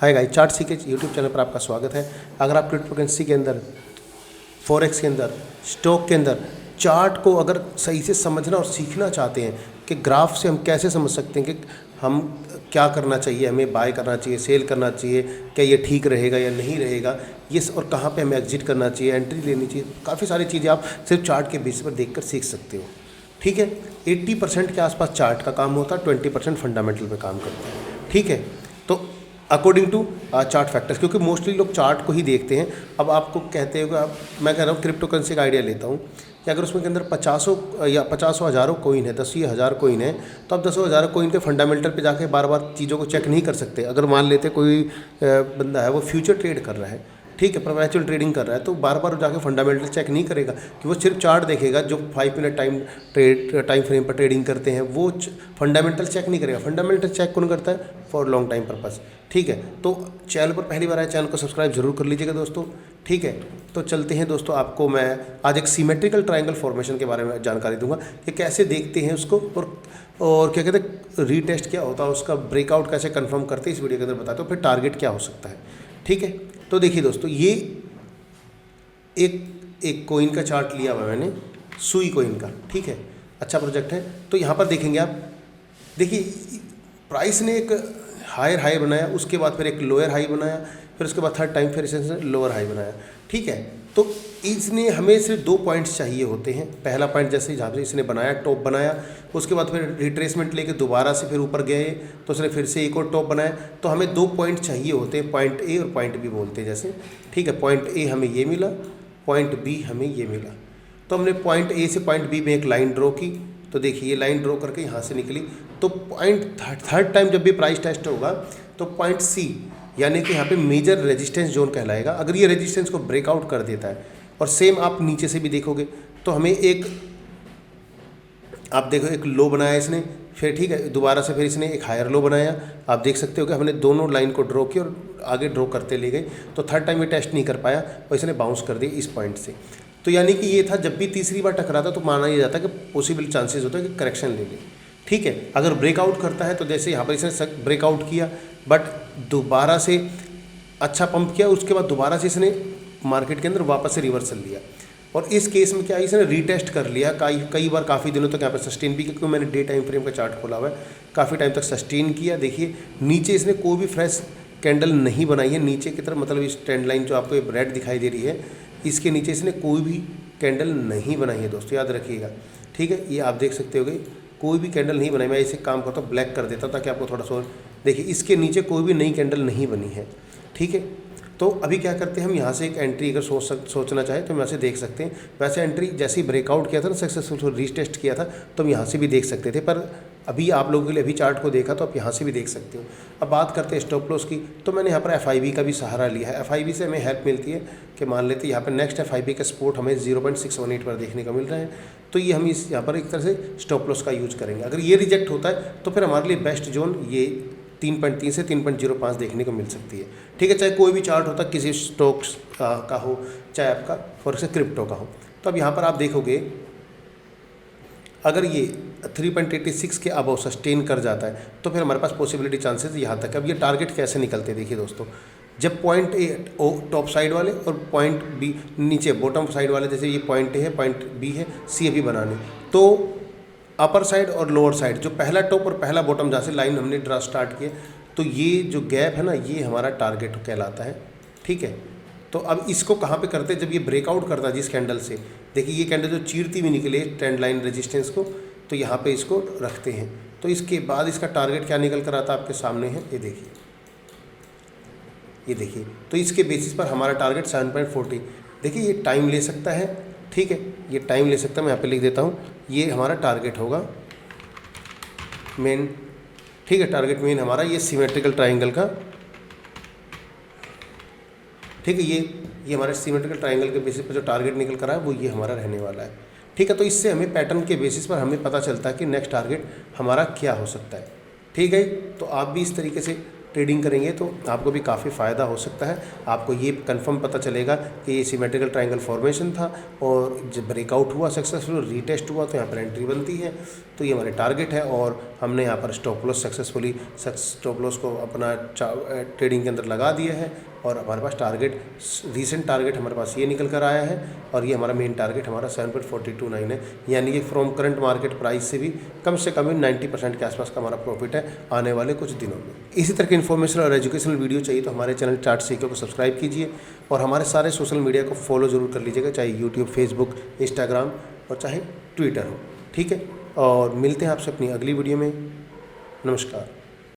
हाय guys, chart CK YouTube channel पर आपका स्वागत है। अगर आप क्रिप्टो करेंसी के अंदर, फॉरेक्स के अंदर, स्टॉक के अंदर चार्ट को अगर सही से समझना और सीखना चाहते हैं कि ग्राफ से हम कैसे समझ सकते हैं कि हम क्या करना चाहिए, हमें बाय करना चाहिए, सेल करना चाहिए, क्या ये ठीक रहेगा या नहीं रहेगा, ये और कहाँ पे हमें एग्जिट करना चाहिए, एंट्री लेनी चाहिए, काफ़ी सारी चीज़ें आप सिर्फ चार्ट के बेसिस पर देखकर सीख सकते हो। ठीक है, 80% के आसपास चार्ट का काम होता है, 20% फंडामेंटल पे काम करता है। ठीक है, तो अकॉर्डिंग टू चार्ट फैक्टर्स, क्योंकि मोस्टली लोग चार्ट को ही देखते हैं। अब आपको कहते हो, मैं कह रहा हूँ क्रिप्टो करेंसी का आइडिया लेता हूँ कि अगर उसमें के अंदर 50 हज़ारों कोइन है, 10,000 कोइन है, तो आप 10,000 कोइन के फंडामेंटल पे जाके बार बार चीज़ों को चेक नहीं कर सकते। अगर मान लेते कोई बंदा है वो फ्यूचर ट्रेड कर रहा है, ठीक है, परपेचुअल ट्रेडिंग कर रहा है, तो बार बार जाके फंडामेंटल चेक नहीं करेगा कि वो सिर्फ चार्ट देखेगा। जो 5 मिनट टाइम फ्रेम पर ट्रेडिंग करते हैं वो फंडामेंटल चेक नहीं करेगा। फंडामेंटल चेक कौन करता है? For long time purpose. ठीक है, तो चैनल पर पहली बार आए, चैनल को सब्सक्राइब जरूर कर लीजिएगा दोस्तों। ठीक है, तो चलते हैं दोस्तों, आपको मैं आज एक सिमेट्रिकल ट्रायंगल फॉर्मेशन के बारे में जानकारी दूंगा कि कैसे देखते हैं उसको, और क्या कहते हैं रीटेस्ट क्या होता है, उसका ब्रेकआउट कैसे कंफर्म करते हैं, इस वीडियो के अंदर बताते हो। फिर टारगेट क्या हो सकता है। ठीक है, तो देखिए दोस्तों, ये एक कोइन का चार्ट लिया हुआ है मैंने, सुई कोइन का। ठीक है, अच्छा प्रोजेक्ट है। तो यहाँ पर देखेंगे आप, देखिए प्राइस ने एक हायर हाई बनाया, उसके बाद फिर एक लोअर हाई बनाया, फिर उसके बाद थर्ड टाइम फिर इसने लोअर हाई बनाया। ठीक है, तो इसने हमें सिर्फ 2 पॉइंट्स चाहिए होते हैं। पहला पॉइंट जैसे जहाँ से इसने बनाया, टॉप बनाया, उसके बाद फिर रिट्रेसमेंट लेके दोबारा से फिर ऊपर गए, तो उसने फिर से एक और टॉप बनाया। तो हमें 2 पॉइंट चाहिए होते हैं, पॉइंट ए और पॉइंट बी बोलते हैं जैसे। ठीक है, पॉइंट ए हमें ये मिला, पॉइंट बी हमें ये मिला। तो हमने पॉइंट ए से पॉइंट बी में एक लाइन ड्रॉ की। तो देखिए ये लाइन ड्रॉ करके यहाँ से निकली। तो पॉइंट थर्ड टाइम जब भी प्राइस टेस्ट होगा तो पॉइंट सी, यानी कि यहाँ पे मेजर रेजिस्टेंस जोन कहलाएगा। अगर ये रेजिस्टेंस को ब्रेकआउट कर देता है, और सेम आप नीचे से भी देखोगे तो हमें एक, आप देखो एक लो बनाया इसने, फिर ठीक है दोबारा से फिर इसने एक हायर लो बनाया। आप देख सकते हो कि हमने दोनों लाइन को ड्रॉ किया और आगे ड्रॉ करते ले गए। तो थर्ड टाइम ये टेस्ट नहीं कर पाया और इसने बाउंस कर दिया इस पॉइंट से। तो यानी कि ये था, जब भी तीसरी बार टकराता तो माना जाता है कि पॉसिबल चांसेस होता है कि करेक्शन ले ले। ठीक है, अगर ब्रेकआउट करता है तो जैसे यहाँ पर इसने ब्रेकआउट किया, बट दोबारा से अच्छा पंप किया, उसके बाद दोबारा से इसने मार्केट के अंदर वापस से रिवर्सल लिया। और इस केस में क्या है, इसने रीटेस्ट कर लिया कई बार, काफ़ी दिनों तक यहाँ पर सस्टेन भी, क्योंकि मैंने डे टाइम फ्रेम का चार्ट खोला हुआ है, काफ़ी टाइम तक सस्टेन किया। देखिए नीचे इसने कोई भी फ्रेश कैंडल नहीं बनाई है नीचे की तरफ, मतलब इस ट्रेंड लाइन जो आपको ये रेड दिखाई दे रही है, इसके नीचे इसने कोई भी कैंडल नहीं बनाई है दोस्तों, याद रखिएगा। ठीक है, ये आप देख सकते हो, कोई भी कैंडल नहीं बनाई। मैं इसे काम करता हूँ ब्लैक कर देता हूँ ताकि आपको थोड़ा सा देखिए, इसके नीचे कोई भी नई कैंडल नहीं बनी है। ठीक है, तो अभी क्या करते हैं हम, यहाँ से एक एंट्री अगर सोचना चाहें तो हम यहाँ से देख सकते हैं। वैसे एंट्री जैसे ही ब्रेकआउट किया था ना, सक्सेसफुल रीटेस्ट किया था, तो हम यहाँ से भी देख सकते थे, पर अभी आप लोगों के लिए अभी चार्ट को देखा तो आप यहाँ से भी देख सकते हो। अब बात करते हैं स्टॉप लॉस की, तो मैंने यहाँ पर FIB का भी सहारा लिया है। FIB से हमें हेल्प मिलती है कि मान लेते हैं यहाँ पर नेक्स्ट FIB का सपोर्ट हमें 0.618 पर देखने को मिल रहा है, तो ये हम इस यहाँ पर एक तरह से स्टॉप लॉस का यूज करेंगे। अगर ये रिजेक्ट होता है तो फिर हमारे लिए बेस्ट जोन ये 3.3 से 3.05 देखने को मिल सकती है। ठीक है, चाहे कोई भी चार्ट होता, किसी स्टॉक्स का हो, चाहे आपका फॉरेक्स क्रिप्टो का हो। तो अब यहाँ पर आप देखोगे, अगर ये 3.86 के अबव सस्टेन कर जाता है तो फिर हमारे पास पॉसिबिलिटी चांसेस यहाँ तक। अब ये टारगेट कैसे निकलते हैं, देखिए दोस्तों, जब पॉइंट ए टॉप साइड वाले और पॉइंट बी नीचे बॉटम साइड वाले, जैसे ये पॉइंट ए है, पॉइंट बी है, सी अभी बनाने, तो अपर साइड और लोअर साइड, जो पहला टॉप और पहला बॉटम जहाँ से लाइन हमने ड्रा स्टार्ट किया, तो ये जो गैप है ना, ये हमारा टारगेट कहलाता है। ठीक है, तो अब इसको कहाँ पे करते हैं, जब ये ब्रेकआउट करता है जिस कैंडल से, देखिए ये कैंडल जो चीरती हुई निकले ट्रेंड लाइन रेजिस्टेंस को, तो यहाँ पे इसको रखते हैं। तो इसके बाद इसका टारगेट क्या निकल कर आता है, आपके सामने है, ये देखिए, ये देखिए। तो इसके बेसिस पर हमारा टारगेट 7.40, देखिए ये टाइम ले सकता है। ठीक है, ये टाइम ले सकता है, मैं यहाँ पे लिख देता हूँ, ये हमारा टारगेट होगा मेन। ठीक है, टारगेट मेन हमारा ये सिमेट्रिकल ट्रायंगल का। ठीक है, ये हमारे सिमेट्रिकल ट्रायंगल के बेसिस पर जो टारगेट निकल कर रहा है वो ये हमारा रहने वाला है। ठीक है, तो इससे हमें पैटर्न के बेसिस पर हमें पता चलता है कि नेक्स्ट टारगेट हमारा क्या हो सकता है। ठीक है, तो आप भी इस तरीके से ट्रेडिंग करेंगे तो आपको भी काफ़ी फ़ायदा हो सकता है। आपको ये कंफर्म पता चलेगा कि ये सिमेट्रिकल ट्रायंगल फॉर्मेशन था, और जब ब्रेकआउट हुआ सक्सेसफुल रीटेस्ट हुआ तो यहाँ पर एंट्री बनती है, तो ये हमारे टारगेट है। और हमने यहाँ पर stop loss successfully stop loss को अपना ट्रेडिंग के अंदर लगा दिया है और हमारे पास टारगेट, रीसेंट टारगेट हमारे पास ये निकल कर आया है और ये हमारा मेन टारगेट हमारा 7.429 है, यानी कि फ्रॉम करंट मार्केट प्राइस से भी कम 90% के आसपास का हमारा प्रॉफिट है आने वाले कुछ दिनों में। इसी तरह की इन्फॉर्मेशन और एजुकेशनल वीडियो चाहिए तो हमारे चैनल चार्ट सीखो को सब्सक्राइब कीजिए और हमारे सारे सोशल मीडिया को फॉलो ज़रूर कर लीजिएगा, चाहे यूट्यूब, फेसबुक, इंस्टाग्राम और चाहे ट्विटर हो, ठीक है। और मिलते हैं आपसे अपनी अगली वीडियो में। नमस्कार।